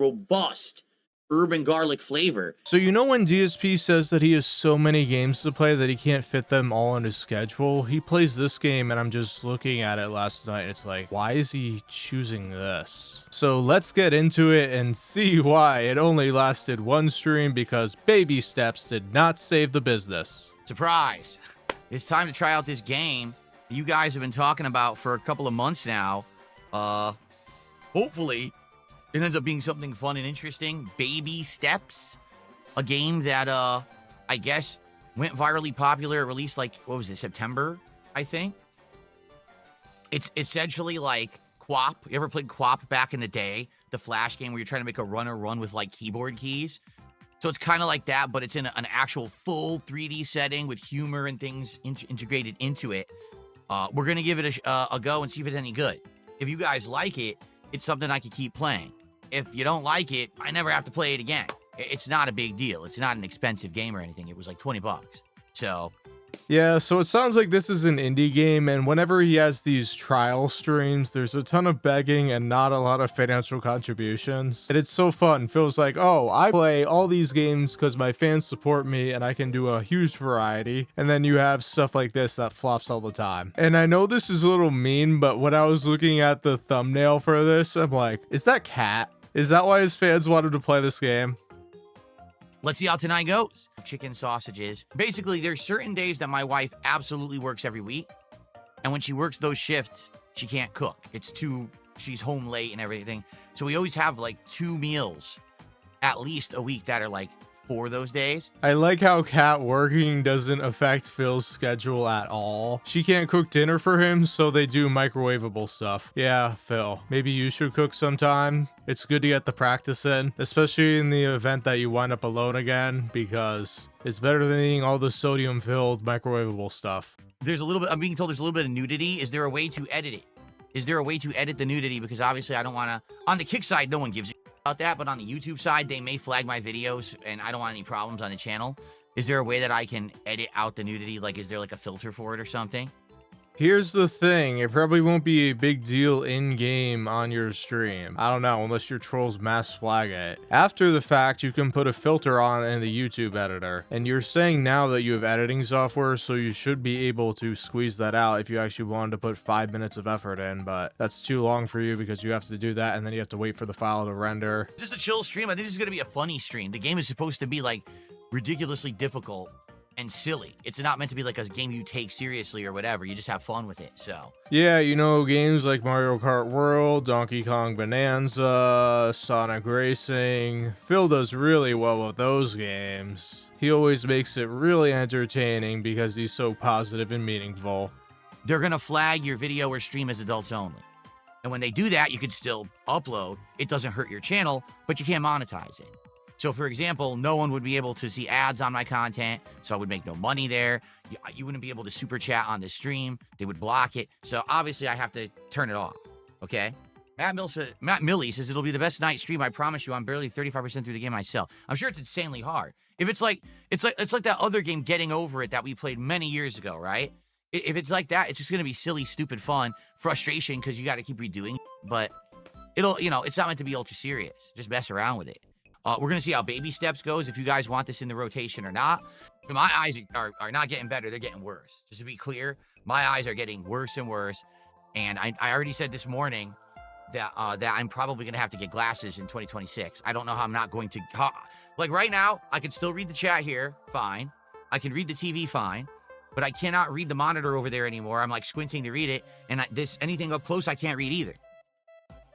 robust urban garlic flavor. So you know when DSP says that he has so many games to play that he can't fit them all in his schedule? He plays this game and I'm just looking at it last night and it's like, why is he choosing this? So let's get into it and see why it only lasted one stream, because baby steps did not save the business. Surprise! It's time to try out this game you guys have been talking about for a couple of months now. Hopefully it ends up being something fun and interesting. Baby Steps, a game that I guess went virally popular. It released like, what was it, September, I think. It's essentially like Quap. You ever played Quap back in the day? The Flash game where you're trying to make a runner run with like keyboard keys. So it's kind of like that, but it's in an actual full 3D setting with humor and things integrated into it. We're going to give it a go and see if it's any good. If you guys like it, it's something I can keep playing. If you don't like it, I never have to play it again. It's not a big deal. It's not an expensive game or anything. It was like 20 bucks. So yeah, so it sounds like this is an indie game, and whenever he has these trial streams, there's a ton of begging and not a lot of financial contributions. And it's so fun. Feels like, oh, I play all these games because my fans support me and I can do a huge variety. And then you have stuff like this that flops all the time. And I know this is a little mean, but when I was looking at the thumbnail for this, I'm like, is that Cat? Is that why his fans wanted to play this game? let's see how tonight goes. Chicken sausages. Basically, there's certain days that my wife absolutely works every week. And when she works those shifts, she can't cook. She's home late and everything. So we always have like 2 meals at least a week that are like for those days. I like how Kat working doesn't affect Phil's schedule at all. She can't cook dinner for him, so they do microwavable stuff. Yeah, Phil, maybe you should cook sometime. It's good to get the practice in, especially in the event that you wind up alone again, because it's better than eating all the sodium-filled microwavable stuff. I'm being told there's a little bit of nudity. Is there a way to edit it? Is there a way to edit the nudity? Because obviously I don't want to, on the Kick side, no one gives a about that, but on the YouTube side, they may flag my videos and I don't want any problems on the channel. Is there a way that I can edit out the nudity? Like, is there like a filter for it or something? Here's the thing, it probably won't be a big deal in-game on your stream. I don't know, unless your trolls mass flag it. After the fact, you can put a filter on in the YouTube editor. And you're saying now that you have editing software, so you should be able to squeeze that out if you actually wanted to put 5 minutes of effort in, but that's too long for you because you have to do that and then you have to wait for the file to render. Is this a chill stream? I think this is going to be a funny stream. The game is supposed to be like ridiculously difficult and silly. It's not meant to be like a game you take seriously or whatever. You just have fun with it. So yeah, you know, games like Mario Kart World, Donkey Kong Bonanza, Sonic Racing. Phil does really well with those games. He always makes it really entertaining because he's so positive and meaningful. They're gonna flag your video or stream as adults only. And when they do that, you can still upload. It doesn't hurt your channel, but you can't monetize it. So, for example, no one would be able to see ads on my content, so I would make no money there. You wouldn't be able to super chat on the stream. They would block it. So, obviously, I have to turn it off, okay? Matt Millie says, it'll be the best night stream. I promise you, I'm barely 35% through the game myself. I'm sure it's insanely hard. If it's like that other game, Getting Over It, that we played many years ago, right? If it's like that, it's just going to be silly, stupid fun, frustration because you got to keep redoing. But it'll, it's not meant to be ultra serious. Just mess around with it. We're going to see how Baby Steps goes, if you guys want this in the rotation or not. My eyes are not getting better. They're getting worse. Just to be clear, my eyes are getting worse and worse. And I already said this morning that I'm probably going to have to get glasses in 2026. I don't know how I'm not going to. Like right now, I can still read the chat here. Fine. I can read the TV fine. But I cannot read the monitor over there anymore. I'm like squinting to read it. And anything up close, I can't read either.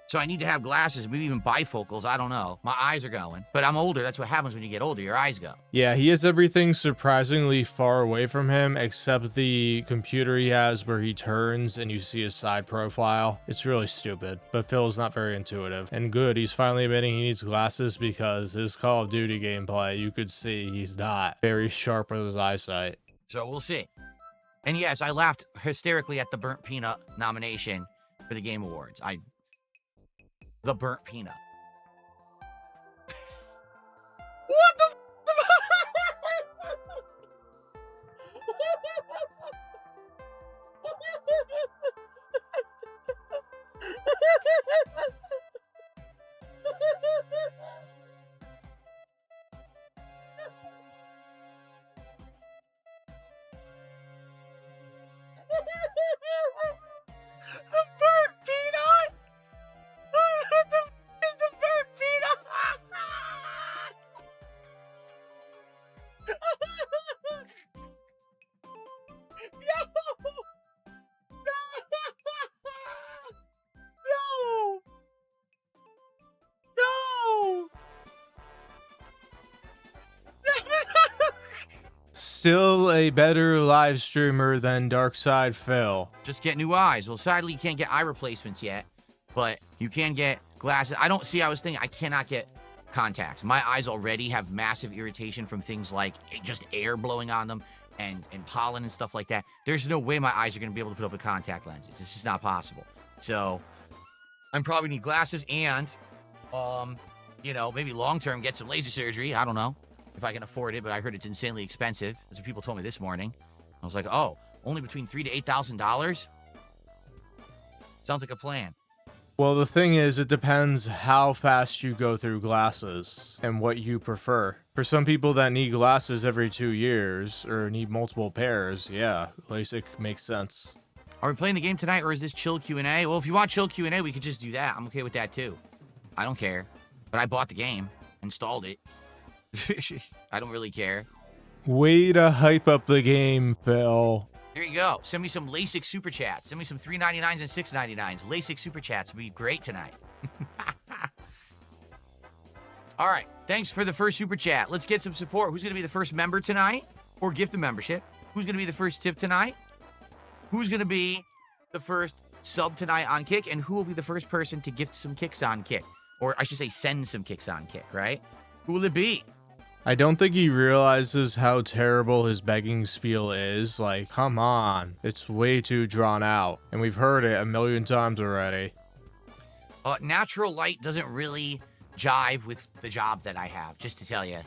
So I need to have glasses, maybe even bifocals. I don't know. My eyes are going. But I'm older. That's what happens when you get older. Your eyes go. Yeah, he has everything surprisingly far away from him, except the computer he has where he turns and you see his side profile. It's really stupid, but Phil's not very intuitive. And good, he's finally admitting he needs glasses because his Call of Duty gameplay, you could see he's not very sharp with his eyesight. So we'll see. And yes, I laughed hysterically at the Burnt Peanut nomination for the Game Awards. The burnt peanut. What the still a better live streamer than Darkside Phil. Just get new eyes. Well, sadly, you can't get eye replacements yet, but you can get glasses. I don't see, I was thinking, I cannot get contacts. My eyes already have massive irritation from things like just air blowing on them and pollen and stuff like that. There's no way my eyes are going to be able to put up with contact lenses. It's just not possible. So I'm probably need glasses and, you know, maybe long-term get some laser surgery. I don't know if I can afford it, but I heard it's insanely expensive. That's what people told me this morning. I was like, oh, only between $3,000 to $8,000? Sounds like a plan. Well, the thing is, it depends how fast you go through glasses and what you prefer. For some people that need glasses every 2 years or need multiple pairs, yeah, LASIK makes sense. Are we playing the game tonight, or is this chill Q&A? Well, if you want chill Q&A, we could just do that. I'm okay with that, too. I don't care. But I bought the game, installed it. I don't really care. Way to hype up the game, Phil. Here you go. Send me some LASIK super chats. Send me some $3.99s and $6.99s. LASIK super chats would be great tonight. All right. Thanks for the first super chat. Let's get some support. Who's going to be the first member tonight or gift a membership? Who's going to be the first tip tonight? Who's going to be the first sub tonight on Kick? And who will be the first person to gift some kicks on Kick? Or I should say send some kicks on Kick, right? Who will it be? I don't think he realizes how terrible his begging spiel is. Like, come on. It's way too drawn out. And we've heard it a million times already. Natural light doesn't really jive with the job that I have, just to tell you.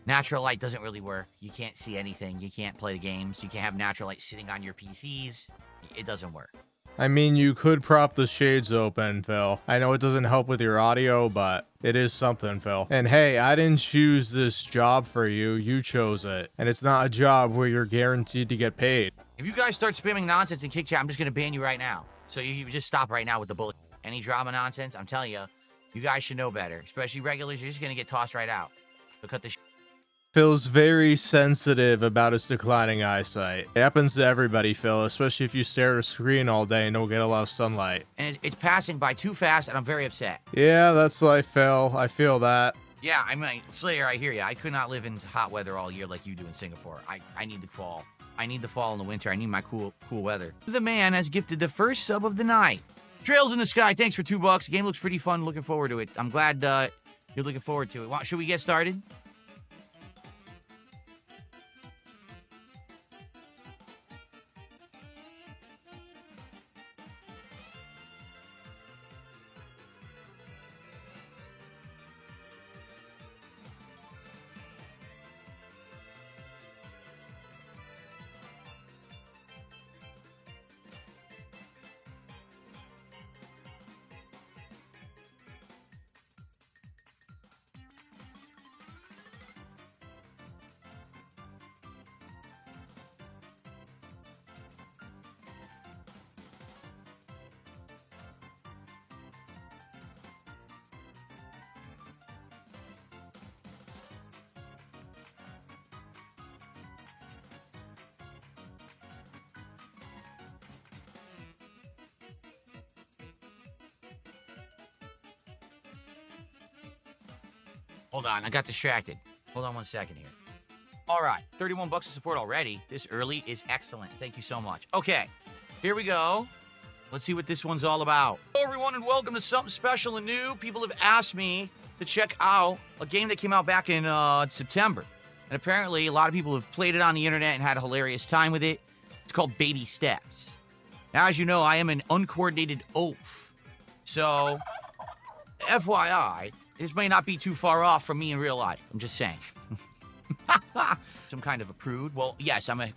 Natural light doesn't really work. You can't see anything. You can't play the games. You can't have natural light sitting on your PCs. It doesn't work. I mean, you could prop the shades open, Phil. I know it doesn't help with your audio, but it is something, Phil. And hey, I didn't choose this job for you. You chose it. And it's not a job where you're guaranteed to get paid. If you guys start spamming nonsense in Kick Chat, I'm just going to ban you right now. So you just stop right now with the bullshit. Any drama nonsense, I'm telling you, you guys should know better. Especially regulars, you're just going to get tossed right out. So cut the shit. Phil's very sensitive about his declining eyesight. It happens to everybody, Phil, especially if you stare at a screen all day and don't get a lot of sunlight. And it's passing by too fast, and I'm very upset. Yeah, that's life, Phil. I feel that. Yeah, I mean, Slayer, I hear you. I could not live in hot weather all year like you do in Singapore. I need the fall. I need the fall and the winter. I need my cool weather. The man has gifted the first sub of the night. Trails in the Sky, thanks for $2. Game looks pretty fun. Looking forward to it. I'm glad you're looking forward to it. Should we get started? Hold on, I got distracted. Hold on 1 second here. All right, 31 bucks of support already. This early is excellent. Thank you so much. Okay, here we go. Let's see what this one's all about. Hello, everyone, and welcome to something special and new. People have asked me to check out a game that came out back in September. And apparently, a lot of people have played it on the internet and had a hilarious time with it. It's called Baby Steps. Now, as you know, I am an uncoordinated oaf. So, FYI, this may not be too far off from me in real life. I'm just saying. Some kind of a prude. Well, yes, I'm a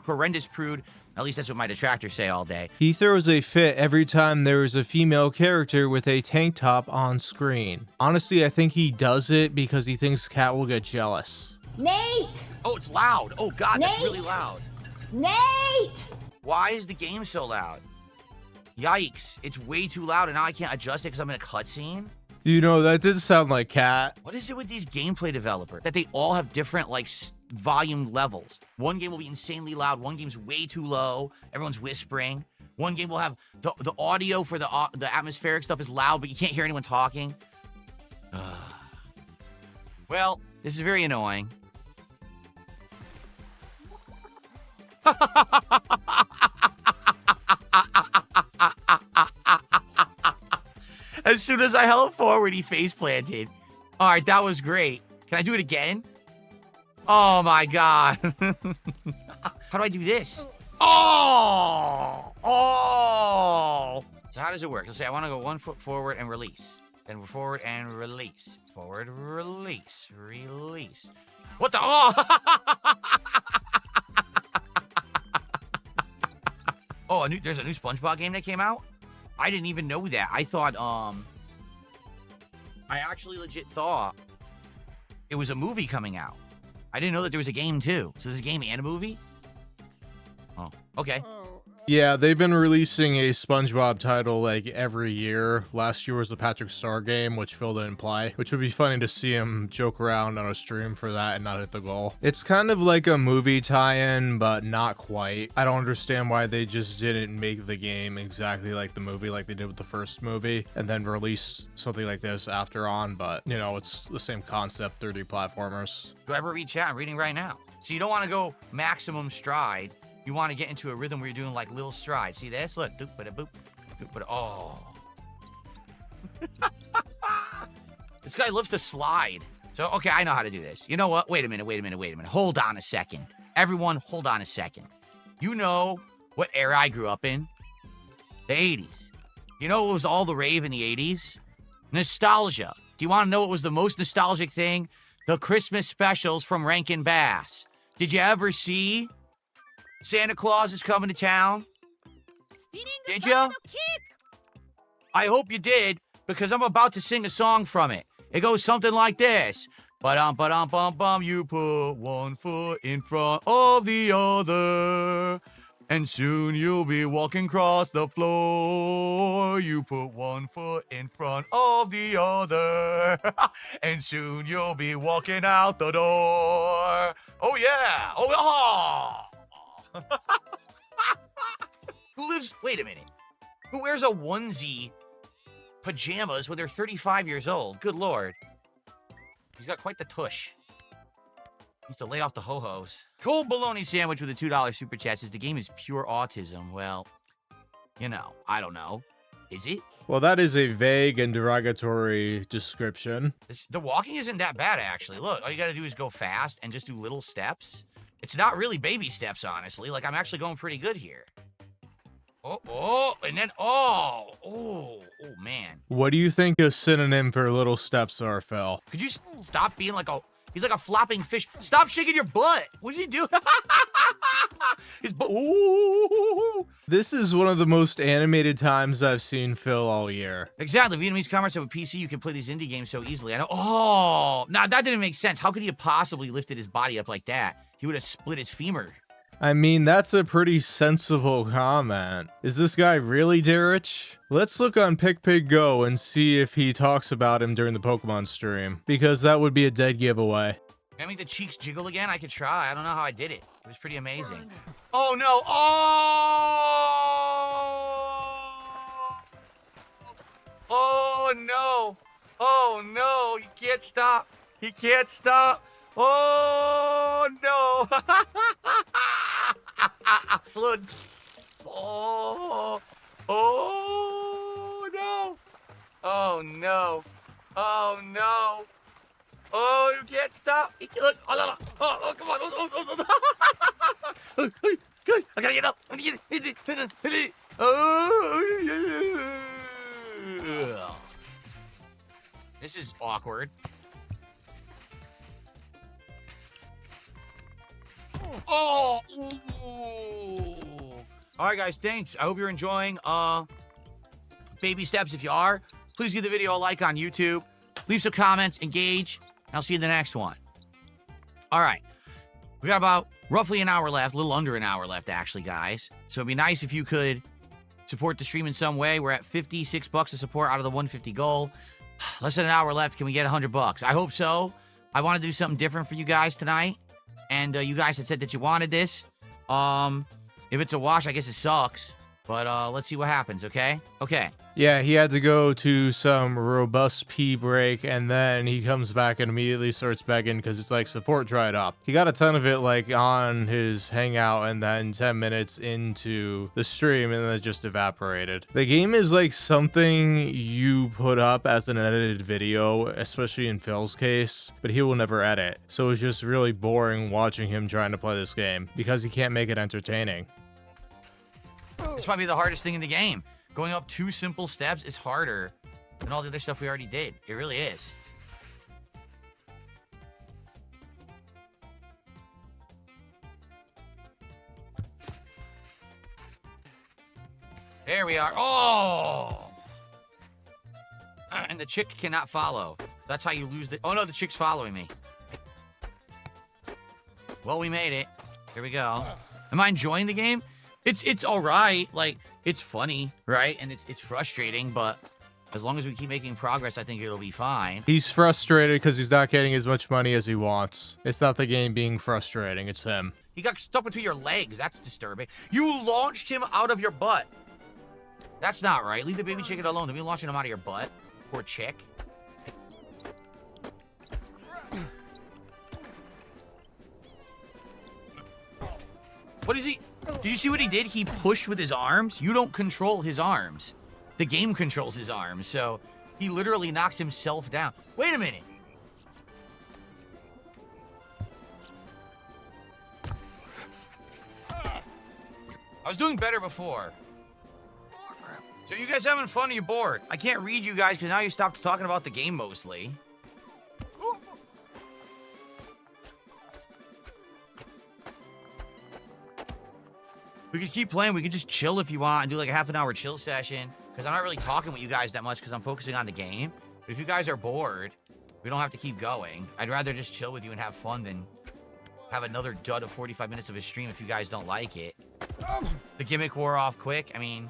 horrendous prude. At least that's what my detractors say all day. He throws a fit every time there is a female character with a tank top on screen. Honestly, I think he does it because he thinks Kat will get jealous. Nate! Oh, it's loud. Oh, God, Nate! that's really loud. Nate! Why is the game so loud? Yikes. It's way too loud, and now I can't adjust it because I'm in a cutscene? You know, that did sound like Kat. What is it with these gameplay developers? That they all have different, like, volume levels. One game will be insanely loud. One game's way too low. Everyone's whispering. One game will have the audio for the atmospheric stuff is loud, but you can't hear anyone talking. Well, this is very annoying. As soon as I held forward, he face planted. All right, that was great. Can I do it again? Oh my God. How do I do this? Oh! Oh! So how does it work? Let's say I want to go 1 foot forward and release. Then forward and release. Forward, release. Release. What the? Oh! Oh, there's a new SpongeBob game that came out? I didn't even know that. I thought, I actually legit thought it was a movie coming out. I didn't know that there was a game too. So there's a game and a movie? Oh, okay. Yeah, they've been releasing a SpongeBob title like every year. Last year was the Patrick Star game, which Phil didn't play, which would be funny to see him joke around on a stream for that and not hit the goal. It's kind of like a movie tie-in, but not quite. I don't understand why they just didn't make the game exactly like the movie like they did with the first movie and then release something like this after on, but you know, it's the same concept, 3D platformers. Do I ever read chat? I'm reading right now. So you don't want to go maximum stride. You want to get into a rhythm where you're doing like little strides. See this? Look. Doop, bada, boop. Doop, bada, oh. This guy loves to slide. So, okay, I know how to do this. You know what? Wait a minute. Hold on a second. Everyone, hold on a second. You know what era I grew up in? The 80s. You know what was all the rave in the 80s? Nostalgia. Do you want to know what was the most nostalgic thing? The Christmas specials from Rankin Bass. Did you ever see Santa Claus is coming to town? Did you? I hope you did, because I'm about to sing a song from it. It goes something like this. Ba-dum-ba-dum-bum-bum, you put 1 foot in front of the other, and soon you'll be walking across the floor. You put 1 foot in front of the other, and soon you'll be walking out the door. Oh, yeah. Oh. Who lives, wait a minute, who wears a onesie pajamas when they're 35 years old? Good Lord. He's got quite the tush. He needs to lay off the ho-hos. Cold bologna sandwich with a $2 super chat says the game is pure autism. Well, you know, I don't know. Is it? Well, that is a vague and derogatory description. The walking isn't that bad, actually. Look, all you gotta do is go fast and just do little steps. It's not really baby steps, honestly. Like, I'm actually going pretty good here. Oh, and then, oh, man. What do you think a synonym for little steps are, Phil? Could you stop being like he's like a flopping fish. Stop shaking your butt. What did he do? His butt, ooh. This is one of the most animated times I've seen Phil all year. Exactly. Vietnamese commerce have a PC. You can play these indie games so easily. I know. Oh, now that didn't make sense. How could he have possibly lifted his body up like that? He would have split his femur. I mean, that's a pretty sensible comment. Is this guy really Darich? Let's look on PicPig and see if he talks about him during the Pokemon stream, because that would be a dead giveaway. Can I make the cheeks jiggle again? I could try. I don't know how I did it. It was pretty amazing. Oh, no. Oh, no. Oh, no. He can't stop. He can't stop. Oh, no. Look. Oh, no. Oh, no. Oh, no. Oh, you can't stop. Look. Oh, come on. Good. I gotta get up. I gotta get it. Oh, this is awkward. Oh! All right, guys, thanks. I hope you're enjoying baby steps. If you are, please give the video a like on YouTube. Leave some comments, engage, and I'll see you in the next one. All right. We got about roughly an hour left, a little under an hour left, actually, guys. So it'd be nice if you could support the stream in some way. We're at $56 to support out of the 150 goal. Less than an hour left. Can we get $100? I hope so. I want to do something different for you guys tonight. And you guys had said that you wanted this. If it's a wash, I guess it sucks. But let's see what happens, okay? Okay. Yeah, he had to go to some robust pee break, and then he comes back and immediately starts begging because it's like support dried up. He got a ton of it like on his hangout, and then 10 minutes into the stream, and then it just evaporated. The game is like something you put up as an edited video, especially in Phil's case, but he will never edit. So it's just really boring watching him trying to play this game because he can't make it entertaining. This might be the hardest thing in the game. Going up 2 simple steps is harder than all the other stuff we already did. It really is. There we are. Oh! And the chick cannot follow. That's how you lose the... Oh, no, the chick's following me. Well, we made it. Here we go. Am I enjoying the game? It's all right. Like, it's funny, right? And it's frustrating, but as long as we keep making progress, I think it'll be fine. He's frustrated because he's not getting as much money as he wants. It's not the game being frustrating, it's him. He got stuck between your legs. That's disturbing. You launched him out of your butt. That's not right. Leave the baby chicken alone. Don't be launching him out of your butt. Poor chick. What is he? Did you see what he did? He pushed with his arms. You don't control his arms. The game controls his arms, so he literally knocks himself down. Wait a minute. I was doing better before. So you guys having fun or you bored? I can't read you guys because now you stopped talking about the game mostly. We could keep playing. We could just chill if you want and do like a half-an-hour chill session. Because I'm not really talking with you guys that much because I'm focusing on the game. But if you guys are bored, we don't have to keep going. I'd rather just chill with you and have fun than have another dud of 45 minutes of a stream if you guys don't like it. The gimmick wore off quick. I mean,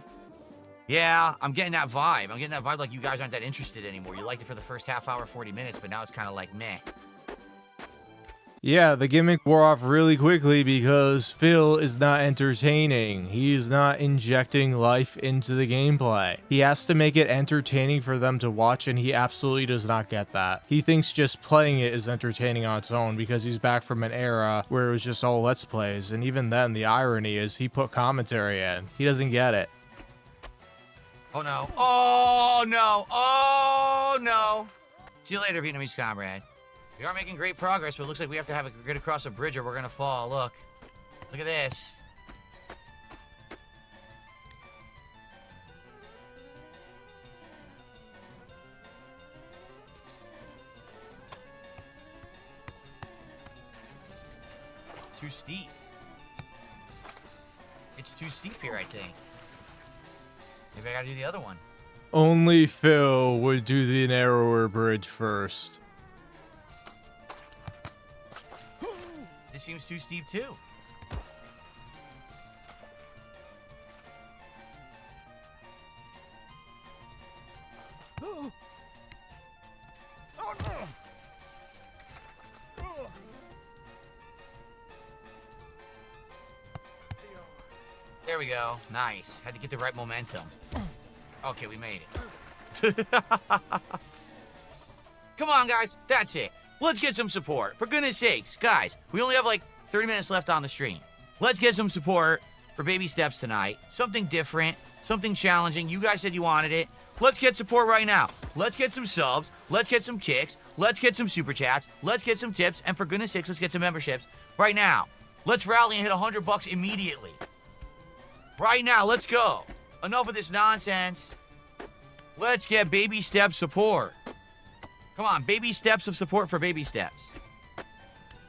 yeah, I'm getting that vibe. I'm getting that vibe like you guys aren't that interested anymore. You liked it for the first half hour, 40 minutes, but now it's kind of like meh. Yeah, the gimmick wore off really quickly because Phil is not entertaining. He is not injecting life into the gameplay. He has to make it entertaining for them to watch, and he absolutely does not get that. He thinks just playing it is entertaining on its own because he's back from an era where it was just all Let's Plays, and even then, the irony is he put commentary in. He doesn't get it. Oh, no. Oh, no. Oh, no. See you later, Vietnamese comrade. We are making great progress, but it looks like we have to get across a bridge or we're going to fall. Look. Look at this. Too steep. It's too steep here, I think. Maybe I gotta do the other one. Only Phil would do the narrower bridge first. This seems too steep, too. There we go. Nice. Had to get the right momentum. Okay, we made it. Come on, guys. That's it. Let's get some support. For goodness sakes, guys, we only have like 30 minutes left on the stream. Let's get some support for baby steps tonight. Something different, something challenging. You guys said you wanted it. Let's get support right now. Let's get some subs. Let's get some kicks. Let's get some super chats. Let's get some tips. And for goodness sakes, let's get some memberships right now. Let's rally and hit $100 immediately. Right now, let's go. Enough of this nonsense. Let's get baby step support. Come on, baby steps of support for baby steps.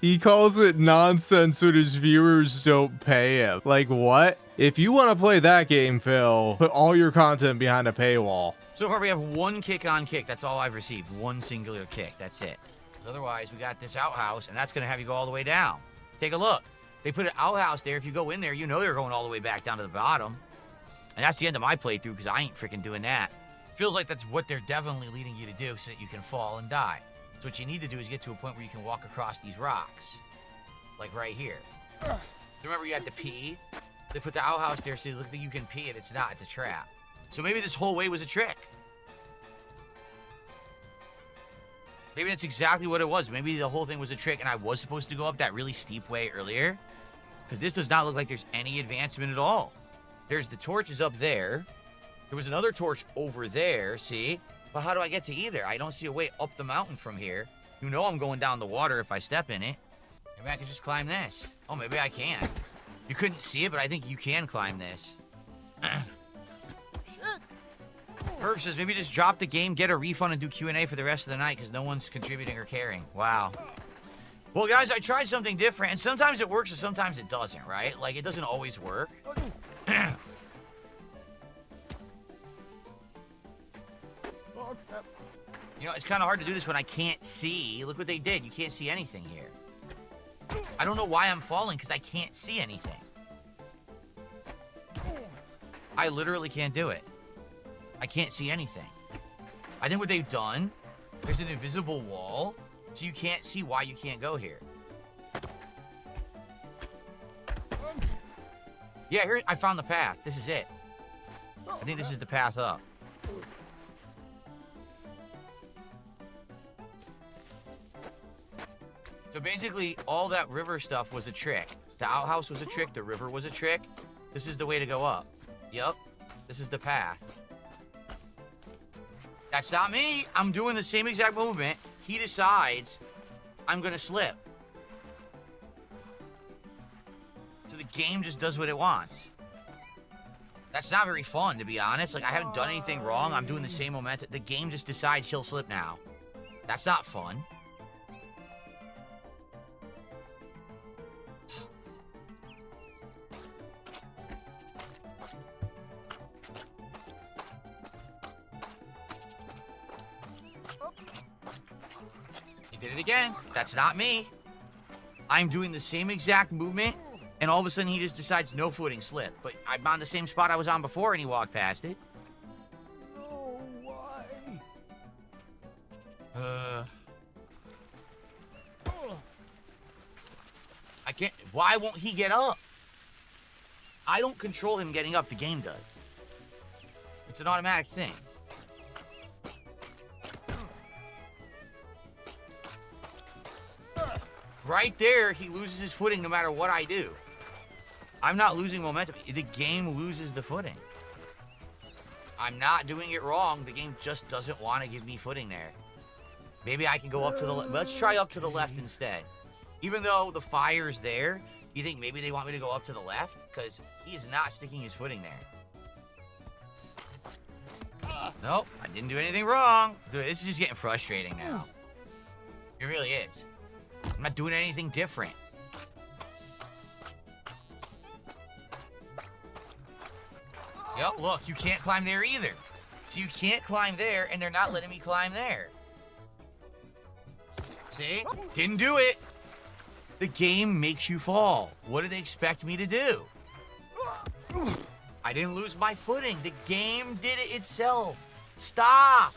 He calls it nonsense when his viewers don't pay him. Like, what? If you want to play that game, Phil, put all your content behind a paywall. So far, we have one kick on kick. That's all I've received. One singular kick. That's it. Otherwise, we got this outhouse, and that's going to have you go all the way down. Take a look. They put an outhouse there. If you go in there, you know you're going all the way back down to the bottom. And that's the end of my playthrough because I ain't freaking doing that. Feels like that's what they're definitely leading you to do so that you can fall and die. So what you need to do is get to a point where you can walk across these rocks. Like right here. So remember you had to pee? They put the outhouse there so you look like you can pee it. It's not. It's a trap. So maybe this whole way was a trick. Maybe that's exactly what it was. Maybe the whole thing was a trick and I was supposed to go up that really steep way earlier. Because this does not look like there's any advancement at all. There's the torches up there. There was another torch over there, see? But how do I get to either? I don't see a way up the mountain from here. You know I'm going down the water if I step in it. Maybe I can just climb this. Oh, maybe I can. You couldn't see it, but I think you can climb this. Herb says, maybe just drop the game, get a refund, and do Q&A for the rest of the night because no one's contributing or caring. Wow. Well, guys, I tried something different, and sometimes it works and sometimes it doesn't, right? Like, it doesn't always work. You know, it's kind of hard to do this when I can't see. Look what they did. You can't see anything here. I don't know why I'm falling because I can't see anything. I literally can't do it. I can't see anything. I think what they've done, there's an invisible wall, so you can't see why you can't go here. Yeah, here, I found the path. This is it. I think this is the path up. So basically, all that river stuff was a trick. The outhouse was a trick. The river was a trick. This is the way to go up. Yep. This is the path. That's not me. I'm doing the same exact movement. He decides I'm going to slip. So the game just does what it wants. That's not very fun, to be honest. Like, I haven't done anything wrong. I'm doing the same momentum. The game just decides he'll slip now. That's not fun. He did it again. That's not me. I'm doing the same exact movement, and all of a sudden he just decides no footing, slip. But I'm on the same spot I was on before, and he walked past it. No, why? I can't. Why won't he get up? I don't control him getting up. The game does. It's an automatic thing. Right there, he loses his footing no matter what I do. I'm not losing momentum. The game loses the footing. I'm not doing it wrong. The game just doesn't want to give me footing there. Maybe I can go up to the left. Let's try up to the left instead. Even though the fire's there, you think maybe they want me to go up to the left? Because he's not sticking his footing there. Nope, I didn't do anything wrong. Dude, this is just getting frustrating now. It really is. I'm not doing anything different. Yep, look, you can't climb there either. So you can't climb there, and they're not letting me climb there. See? Didn't do it. The game makes you fall. What do they expect me to do? I didn't lose my footing. The game did it itself. Stop.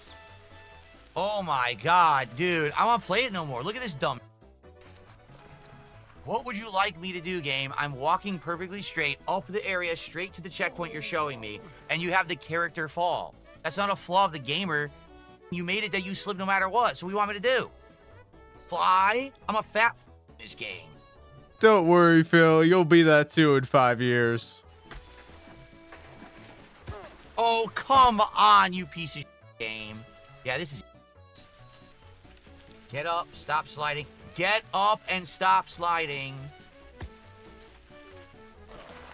Oh my god, dude. I don't want to play it no more. Look at this dumb. What would you like me to do, game? I'm walking perfectly straight up the area, straight to the checkpoint you're showing me, and you have the character fall. That's not a flaw of the gamer. You made it that you slip no matter what, so what do you want me to do? Fly? I'm a fat in this game. Don't worry, Phil. You'll be that too in 5 years. Oh, come on, you piece of game. Yeah, this is... Get up, stop sliding. Get up and stop sliding.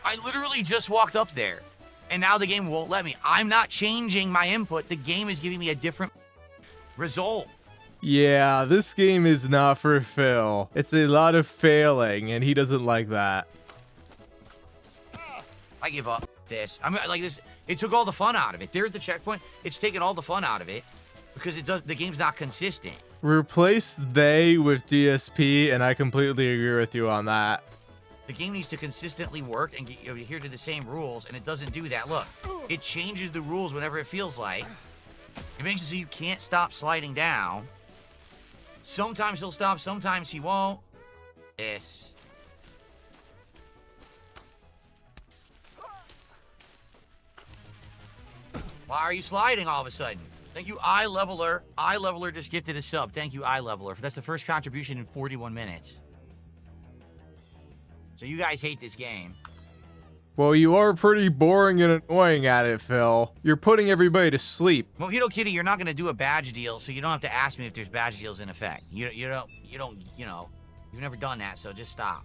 I literally just walked up there, and now the game won't let me. I'm not changing my input. The game is giving me a different result. Yeah, this game is not for Phil. It's a lot of failing, and he doesn't like that. I give up this. I mean, like this, it took all the fun out of it. There's the checkpoint. It's taken all the fun out of it because the game's not consistent. Replace they with DSP, and I completely agree with you on that. The game needs to consistently work and adhere to the same rules, and it doesn't do that. Look, it changes the rules whenever it feels like. It makes it so you can't stop sliding down. Sometimes he'll stop, sometimes he won't. Yes. Why are you sliding all of a sudden? Thank you, Eye Leveler. Eye Leveler just gifted a sub. Thank you, Eye Leveler. That's the first contribution in 41 minutes. So you guys hate this game. Well, you are pretty boring and annoying at it, Phil. You're putting everybody to sleep. Mojito Kitty, you're not going to do a badge deal, so you don't have to ask me if there's badge deals in effect. You don't, you know, you've never done that, so just stop.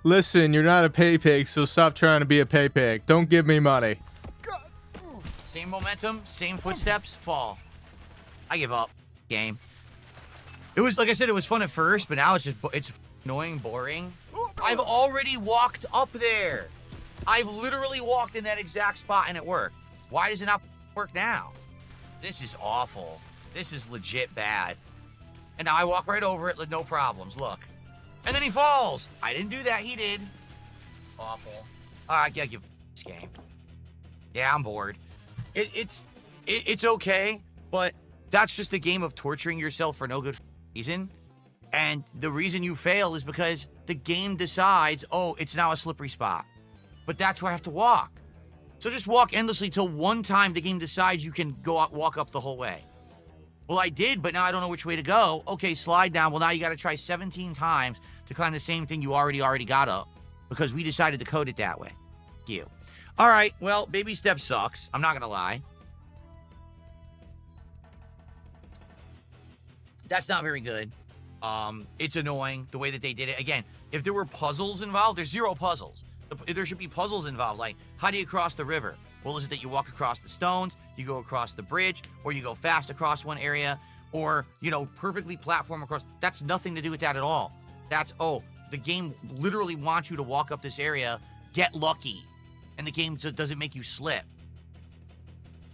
Listen, you're not a pay pig, so stop trying to be a pay pig. Don't give me money. Same momentum, same footsteps, fall. I give up. Game. It was, like I said, it was fun at first, but now it's annoying, boring. I've already walked up there. I've literally walked in that exact spot and it worked. Why does it not work now? This is awful. This is legit bad. And now I walk right over it with no problems. Look. And then he falls. I didn't do that. He did. Awful. All right, yeah, give this game. Yeah, I'm bored. It's okay, but that's just a game of torturing yourself for no good reason. And the reason you fail is because the game decides, oh, it's now a slippery spot. But that's where I have to walk. So just walk endlessly till one time the game decides you can walk up the whole way. Well, I did, but now I don't know which way to go. Okay, slide down. Well, now you got to try 17 times to climb the same thing you already got up because we decided to code it that way. Thank you. All right, well, baby step sucks. I'm not going to lie. That's not very good. It's annoying the way that they did it. Again, if there were puzzles involved, there's zero puzzles. There should be puzzles involved, like, how do you cross the river? Well, is it that you walk across the stones, you go across the bridge, or you go fast across one area, or, you know, perfectly platform across? That's nothing to do with that at all. That's, oh, the game literally wants you to walk up this area, get lucky, and the game just doesn't make you slip.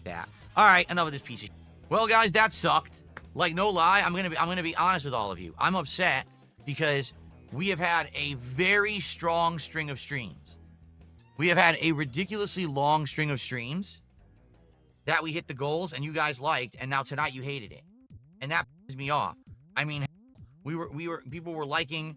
Yeah. All right, enough of this piece of shit. Well, guys, that sucked. Like, no lie, I'm gonna be honest with all of you. I'm upset because we have had a very strong string of streams. We have had a ridiculously long string of streams that we hit the goals and you guys liked, and now tonight you hated it. And that pisses me off. I mean, people were liking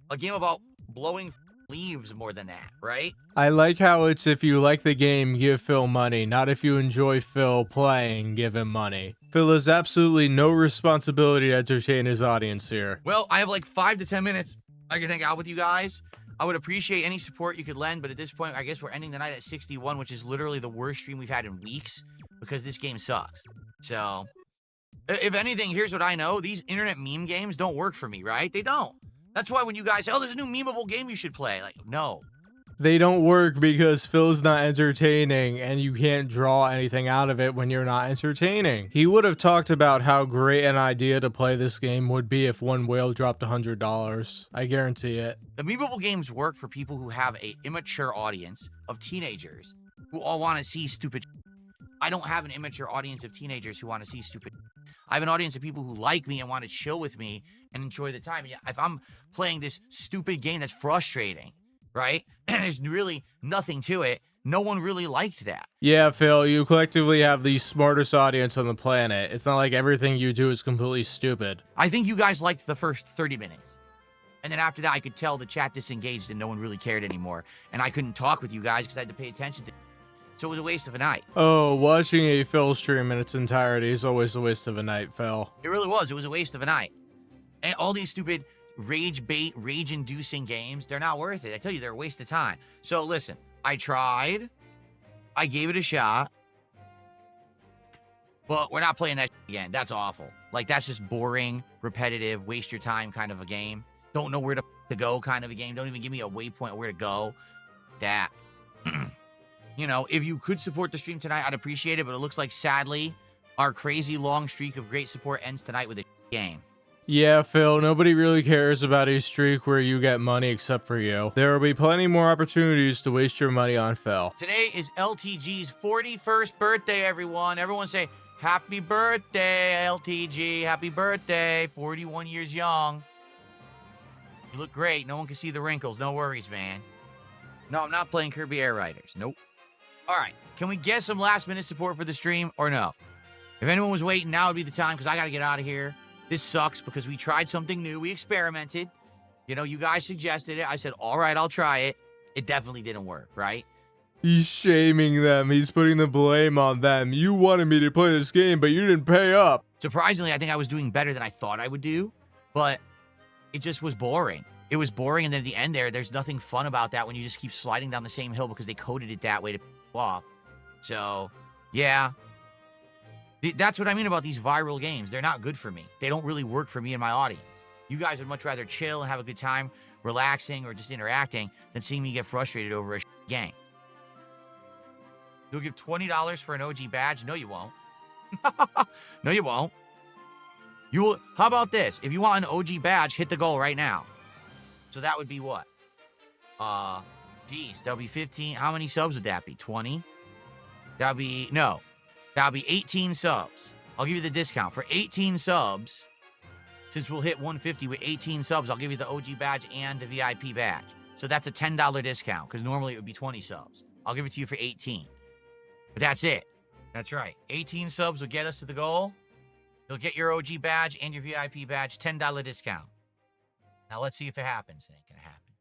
a game about blowing leaves more than that, right? I like how it's if you like the game, give Phil money, not if you enjoy Phil playing, give him money. Phil has absolutely no responsibility to entertain his audience here. Well, I have like 5 to 10 minutes. I can hang out with you guys. I would appreciate any support you could lend, but at this point, I guess we're ending the night at 61, which is literally the worst stream we've had in weeks because this game sucks. So, if anything, here's what I know. These internet meme games don't work for me, right? They don't. That's why when you guys say, oh, there's a new memeable game you should play. Like, no. They don't work because Phil's not entertaining and you can't draw anything out of it when you're not entertaining. He would have talked about how great an idea to play this game would be if one whale dropped $100. I guarantee it. The memeable games work for people who have an immature audience of teenagers who all want to see stupid. I don't have an immature audience of teenagers who want to see stupid. I have an audience of people who like me and want to chill with me and enjoy the time. If I'm playing this stupid game that's frustrating, right? And there's really nothing to it. No one really liked that. Yeah, Phil, you collectively have the smartest audience on the planet. It's not like everything you do is completely stupid. I think you guys liked the first 30 minutes. And then after that, I could tell the chat disengaged and no one really cared anymore. And I couldn't talk with you guys because I had to pay attention to it. So it was a waste of a night. Oh, watching a Phil stream in its entirety is always a waste of a night, Phil. It really was. It was a waste of a night. And all these stupid rage bait, rage-inducing games, they're not worth it. I tell you, they're a waste of time. So listen, I tried. I gave it a shot. But we're not playing that again. That's awful. Like, that's just boring, repetitive, waste your time kind of a game. Don't know where to go kind of a game. Don't even give me a waypoint where to go. That. You know, if you could support the stream tonight, I'd appreciate it. But it looks like, sadly, our crazy long streak of great support ends tonight with a game. Yeah, Phil, nobody really cares about a streak where you get money except for you. There will be plenty more opportunities to waste your money on Phil. Today is LTG's 41st birthday, everyone. Everyone say, happy birthday, LTG. Happy birthday. 41 years young. You look great. No one can see the wrinkles. No worries, man. No, I'm not playing Kirby Air Riders. Nope. All right. Can we get some last-minute support for the stream or no? If anyone was waiting, now would be the time because I got to get out of here. This sucks because we tried something new. We experimented. You know, you guys suggested it. I said, all right, I'll try it. It definitely didn't work, right? He's shaming them. He's putting the blame on them. You wanted me to play this game, but you didn't pay up. Surprisingly, I think I was doing better than I thought I would do, but it just was boring. It was boring, and then at the end there's nothing fun about that when you just keep sliding down the same hill because they coded it that way to off. So, yeah. That's what I mean about these viral games. They're not good for me. They don't really work for me and my audience. You guys would much rather chill and have a good time, relaxing, or just interacting than seeing me get frustrated over a game. You'll give $20 for an OG badge? No, you won't. No, you won't. You will. How about this? If you want an OG badge, hit the goal right now. So that would be what? Geez, that'll be 15. How many subs would that be? 20? That'll be, no. That'll be 18 subs. I'll give you the discount. For 18 subs, since we'll hit 150 with 18 subs, I'll give you the OG badge and the VIP badge. So that's a $10 discount, because normally it would be 20 subs. I'll give it to you for 18. But that's it. That's right. 18 subs will get us to the goal. You'll get your OG badge and your VIP badge, $10 discount. Now let's see if it happens. It ain't gonna happen.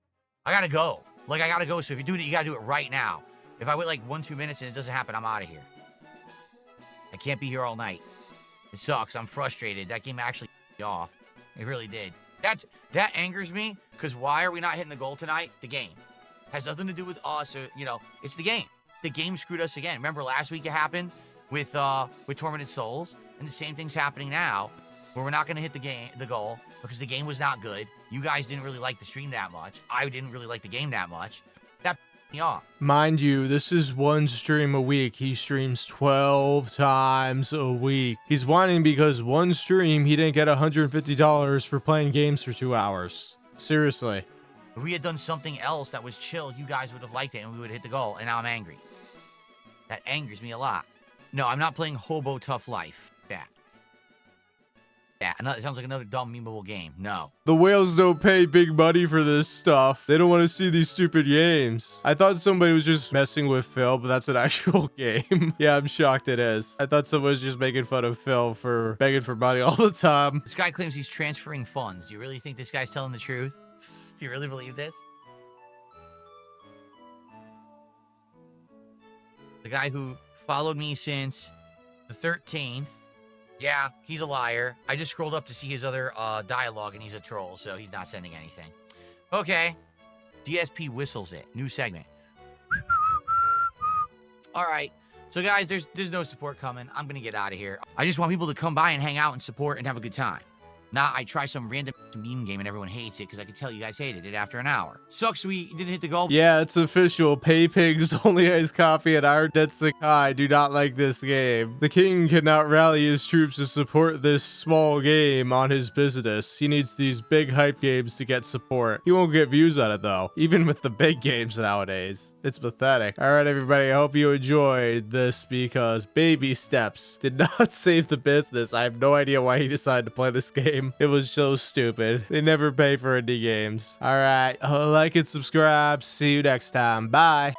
I gotta go. Like, I gotta go. So if you're doing it, you gotta do it right now. If I wait like 1-2 minutes and it doesn't happen, I'm out of here. I can't be here all night. It sucks. I'm frustrated. That game actually off. It really did. That angers me, because why are we not hitting the goal tonight? The game. Has nothing to do with us, or, you know, it's the game. The game screwed us again. Remember last week it happened with Tormented Souls, and the same thing's happening now, where we're not going to hit the goal because the game was not good. You guys didn't really like the stream that much. I didn't really like the game that much. That pissed me off. Mind you, this is one stream a week. He streams 12 times a week. He's whining because one stream he didn't get $150 for playing games for 2 hours. Seriously. If we had done something else that was chill, you guys would have liked it and we would have hit the goal, and now I'm angry. That angers me a lot. No, I'm not playing Hobo Tough Life. Yeah, it sounds like another dumb memeable game. No. The whales don't pay big money for this stuff. They don't want to see these stupid games. I thought somebody was just messing with Phil, but that's an actual game. Yeah, I'm shocked it is. I thought someone was just making fun of Phil for begging for money all the time. This guy claims he's transferring funds. Do you really think this guy's telling the truth? Do you really believe this? The guy who followed me since the 13th. Yeah, he's a liar. I just scrolled up to see his other dialogue, and he's a troll, so he's not sending anything. Okay. DSP whistles it. New segment. All right. So, guys, there's no support coming. I'm going to get out of here. I just want people to come by and hang out and support and have a good time. Not I try some random meme game and everyone hates it, because I can tell you guys hated it after an hour. Sucks we didn't hit the goal. Yeah, it's official. Pay Pigs, Only Ice Coffee, and Iron Dead Sakai do not like this game. The king cannot rally his troops to support this small game on his business. He needs these big hype games to get support. He won't get views on it though, even with the big games nowadays. It's pathetic. Alright everybody, I hope you enjoyed this, because baby steps did not save the business. I have no idea why he decided to play this game. It was so stupid. They never pay for indie games. Alright, like and subscribe. See you next time. Bye.